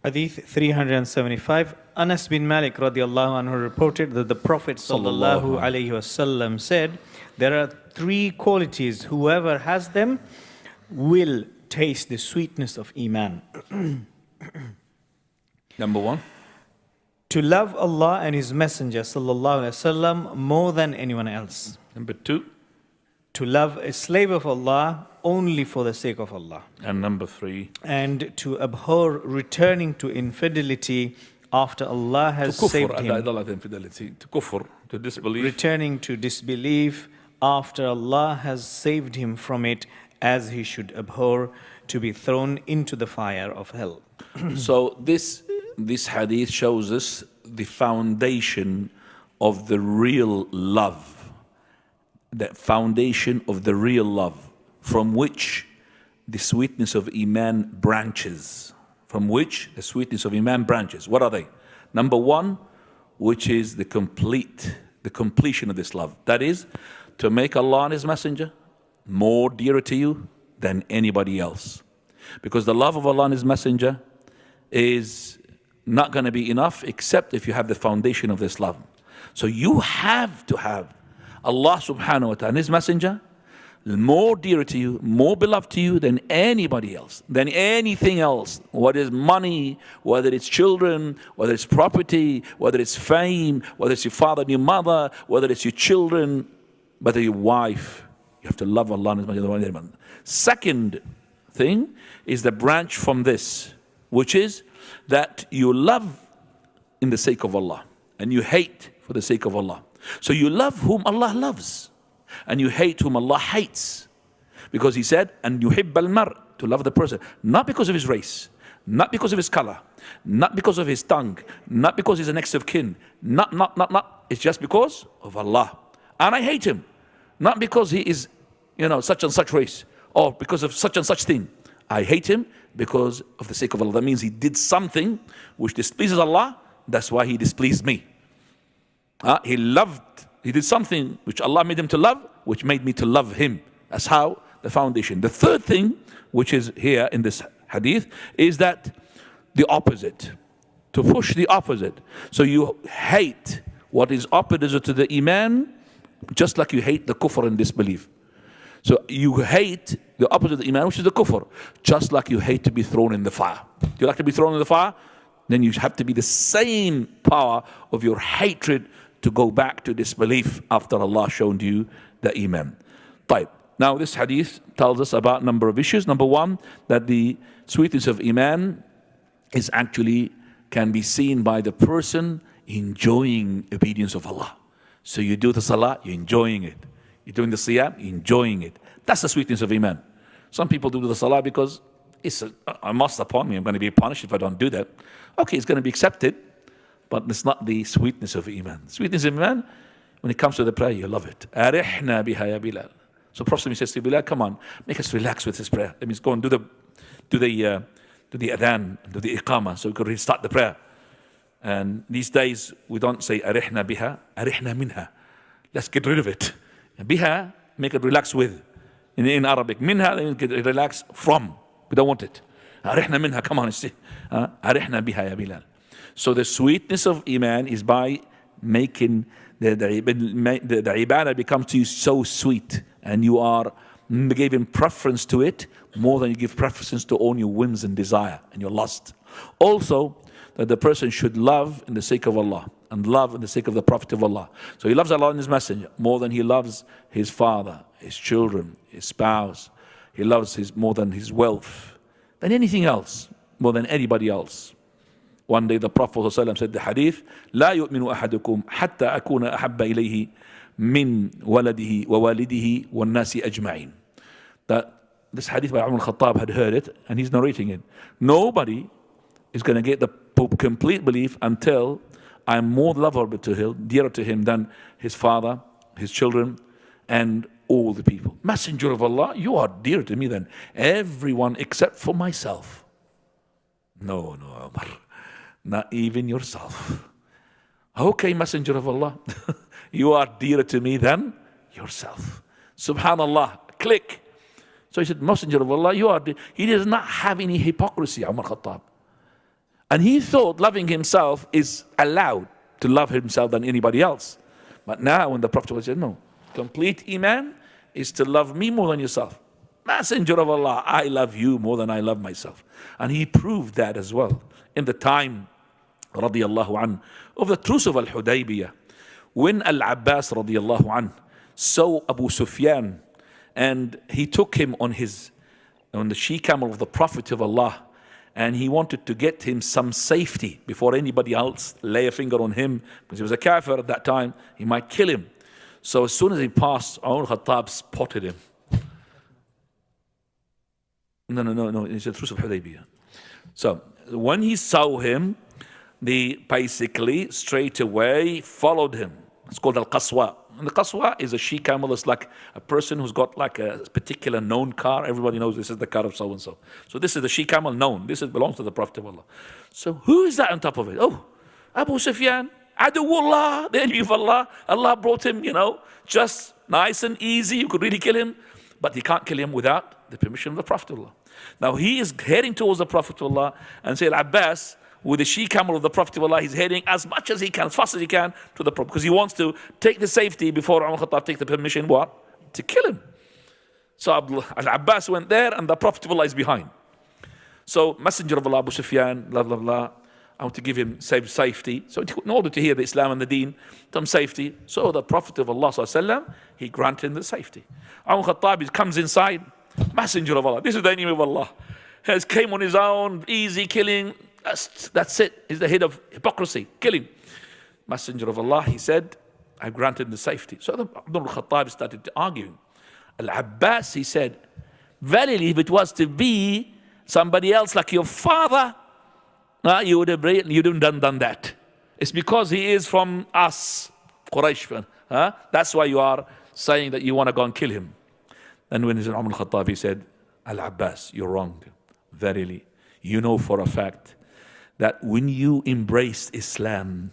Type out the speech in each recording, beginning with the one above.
Hadith 375. Anas bin Malik radiallahu anhu reported that the Prophet sallallahu alayhi wasallam said, there are three qualities, whoever has them will taste the sweetness of Iman. Number one, to love Allah and His Messenger sallallahu alayhi wasallam more than anyone else. number two, To love a slave of Allah only for the sake of Allah. and number three, And to abhor returning to infidelity after Allah to has kufr, saved him. infidelity, to kufr, to disbelief, Returning to disbelief after Allah has saved him from it, as he should abhor to be thrown into the fire of hell. So this hadith shows us the foundation of the real love, the foundation of the real love, from which the sweetness of Iman branches. From which the sweetness of Iman branches. What are they? Number one, which is the completion of this love. That is, to make Allah and His Messenger more dearer to you than anybody else. Because the love of Allah and His Messenger is not going to be enough except if you have the foundation of this love. So you have to have Allah subhanahu wa ta'ala and His Messenger more dear to you, more beloved to you than anybody else, than anything else. Whether it's money, whether it's children, whether it's property, whether it's fame, whether it's your father and your mother, whether it's your children, whether your wife. You have to love Allah and His Messenger. Second thing is the branch from this, which is that you love in the sake of Allah and you hate for the sake of Allah. So you love whom Allah loves and you hate whom Allah hates. Because He said, and yuhibb al-mar, to love the person, not because of his race, not because of his color, not because of his tongue, not because he's a next of kin, not. It's just because of Allah. And I hate him, not because he is, such and such race, or because of such and such thing. I hate him because of the sake of Allah. That means he did something which displeases Allah. That's why he displeased me. He did something which Allah made him to love, which made me to love him. That's how the foundation. The third thing, which is here in this hadith, is that the opposite. To push the opposite. So you hate what is opposite to the Iman, just like you hate the kufr and disbelief. So you hate the opposite of the Iman, which is the kufr, just like you hate to be thrown in the fire. Do you like to be thrown in the fire? Then you have to be the same power of your hatred to go back to disbelief after Allah shown you the Iman. Right. Now this hadith tells us about a number of issues. Number one, that the sweetness of Iman is actually can be seen by the person enjoying obedience of Allah. So you do the salah, you're enjoying it. You're doing the siyam, you're enjoying it. That's the sweetness of Iman. Some people do the salah because it's a must upon me. I'm going to be punished if I don't do that. Okay, it's going to be accepted, but it's not the sweetness of Iman. Sweetness of Iman, when it comes to the prayer, you love it. Arihna biha ya Bilal. So Prophet says to Bilal, come on, make us relax with this prayer. That means go and do the adhan, do the iqamah, so we can restart the prayer. And these days, we don't say arihna biha, arihna minha. Let's get rid of it. Biha, make it relax with. In Arabic, minha, get it relax from. We don't want it. Arihna minha, come on, see. Arihna biha ya Bilal. So the sweetness of Iman is by making the ibadah becomes to you so sweet, and you are giving preference to it more than you give preference to all your whims and desire and your lust. Also, that the person should love in the sake of Allah and love in the sake of the Prophet of Allah. So he loves Allah and His Messenger more than he loves his father, his children, his spouse. He loves more than his wealth, than anything else, more than anybody else. One day the Prophet ﷺ said the hadith, لا يؤمن أحدكم حتى أكون أحب إليه من ولده ووالده والناس أجمعين. That this hadith by Umar al-Khattab had heard it, and he's narrating it. Nobody is going to get the complete belief until I'm more lovable to him, dearer to him than his father, his children, and all the people. Messenger of Allah, you are dearer to me than everyone except for myself. No, Umar. Not even yourself. Okay, Messenger of Allah, you are dearer to me than yourself. Subhanallah, click. So he said, Messenger of Allah, you are. He does not have any hypocrisy, Umar Khattab. And he thought loving himself is allowed to love himself than anybody else. But now when the Prophet said, no, complete Iman is to love me more than yourself. Messenger of Allah, I love you more than I love myself. And he proved that as well in the time, radiallahu an, of the truce of Al-Hudaybiyah, when Al-Abbas radiallahu an saw Abu Sufyan, and he took him on the she-camel of the Prophet of Allah, and he wanted to get him some safety before anybody else lay a finger on him, because he was a kafir at that time, he might kill him. So as soon as he passed, Umar Khattab spotted him. No, it's the truce of Hudaybiyah. So when he saw him, they basically straight away followed him. It's called Al-Qaswa. And the Qaswa is a she-camel. It's like a person who's got like a particular known car. Everybody knows this is the car of so-and-so. So this is the she-camel known. This belongs to the Prophet of Allah. So who is that on top of it? Oh, Abu Sufyan, Aduwullah, the enemy of Allah. Allah brought him, just nice and easy. You could really kill him. But you can't kill him without the permission of the Prophet of Allah. Now he is heading towards the Prophet of Allah, and Sayyid Abbas, with the she-camel of the Prophet of Allah, he's heading as much as he can, as fast as he can to the Prophet, because he wants to take the safety before Umar Khattab take the permission, what? To kill him. So Al-Abbas went there, and the Prophet of Allah is behind. So Messenger of Allah, Abu Sufyan, blah, blah, blah, I want to give him safety. So in order to hear the Islam and the Deen, some safety. So the Prophet of Allah, he granted him the safety. Umar Khattab comes inside, Messenger of Allah, this is the enemy of Allah, has came on his own, easy killing. That's it. He's the head of hypocrisy. Kill him. Messenger of Allah, he said, I granted him the safety. So Abdul Khattab started arguing. Al-Abbas, he said, verily, if it was to be somebody else like your father, you would have done that. It's because he is from us, Quraysh. That's why you are saying that you want to go and kill him. And when Umar al-Khattab, he said, Al-Abbas, you're wrong. Verily, you know for a fact that when you embraced Islam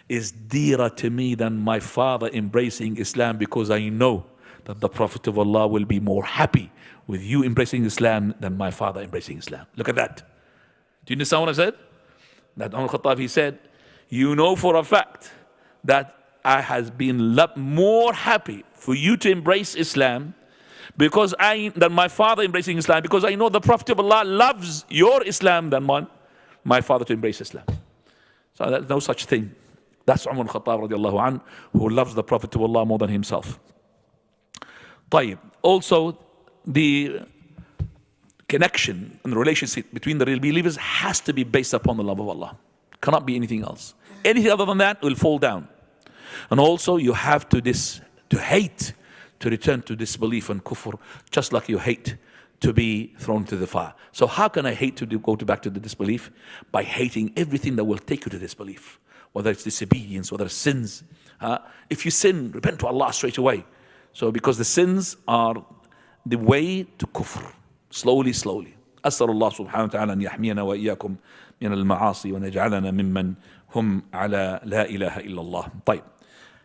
is dearer to me than my father embracing Islam, because I know that the Prophet of Allah will be more happy with you embracing Islam than my father embracing Islam. Look at that. Do you understand what I said? That Umar Khattab, he said, you know for a fact that I has been more happy for you to embrace Islam than my father embracing Islam, because I know the Prophet of Allah loves your Islam than my father to embrace Islam. So there's no such thing. That's Umar Khattab radiallahu an, who loves the Prophet of Allah more than himself. طيب. Also, the connection and the relationship between the real believers has to be based upon the love of Allah. Cannot be anything else. Anything other than that will fall down. And also you have to hate, to return to disbelief and kufr, just like you hate to be thrown to the fire. So how can I hate to go back to the disbelief? By hating everything that will take you to disbelief, whether it's disobedience, whether it's sins. If you sin, repent to Allah straight away. So because the sins are the way to kufr, slowly. أسأل الله سبحانه وتعالى أن يحمينا وإياكم من المعاصي ونجعلنا ممن هم على لا إله إلا الله. طيب.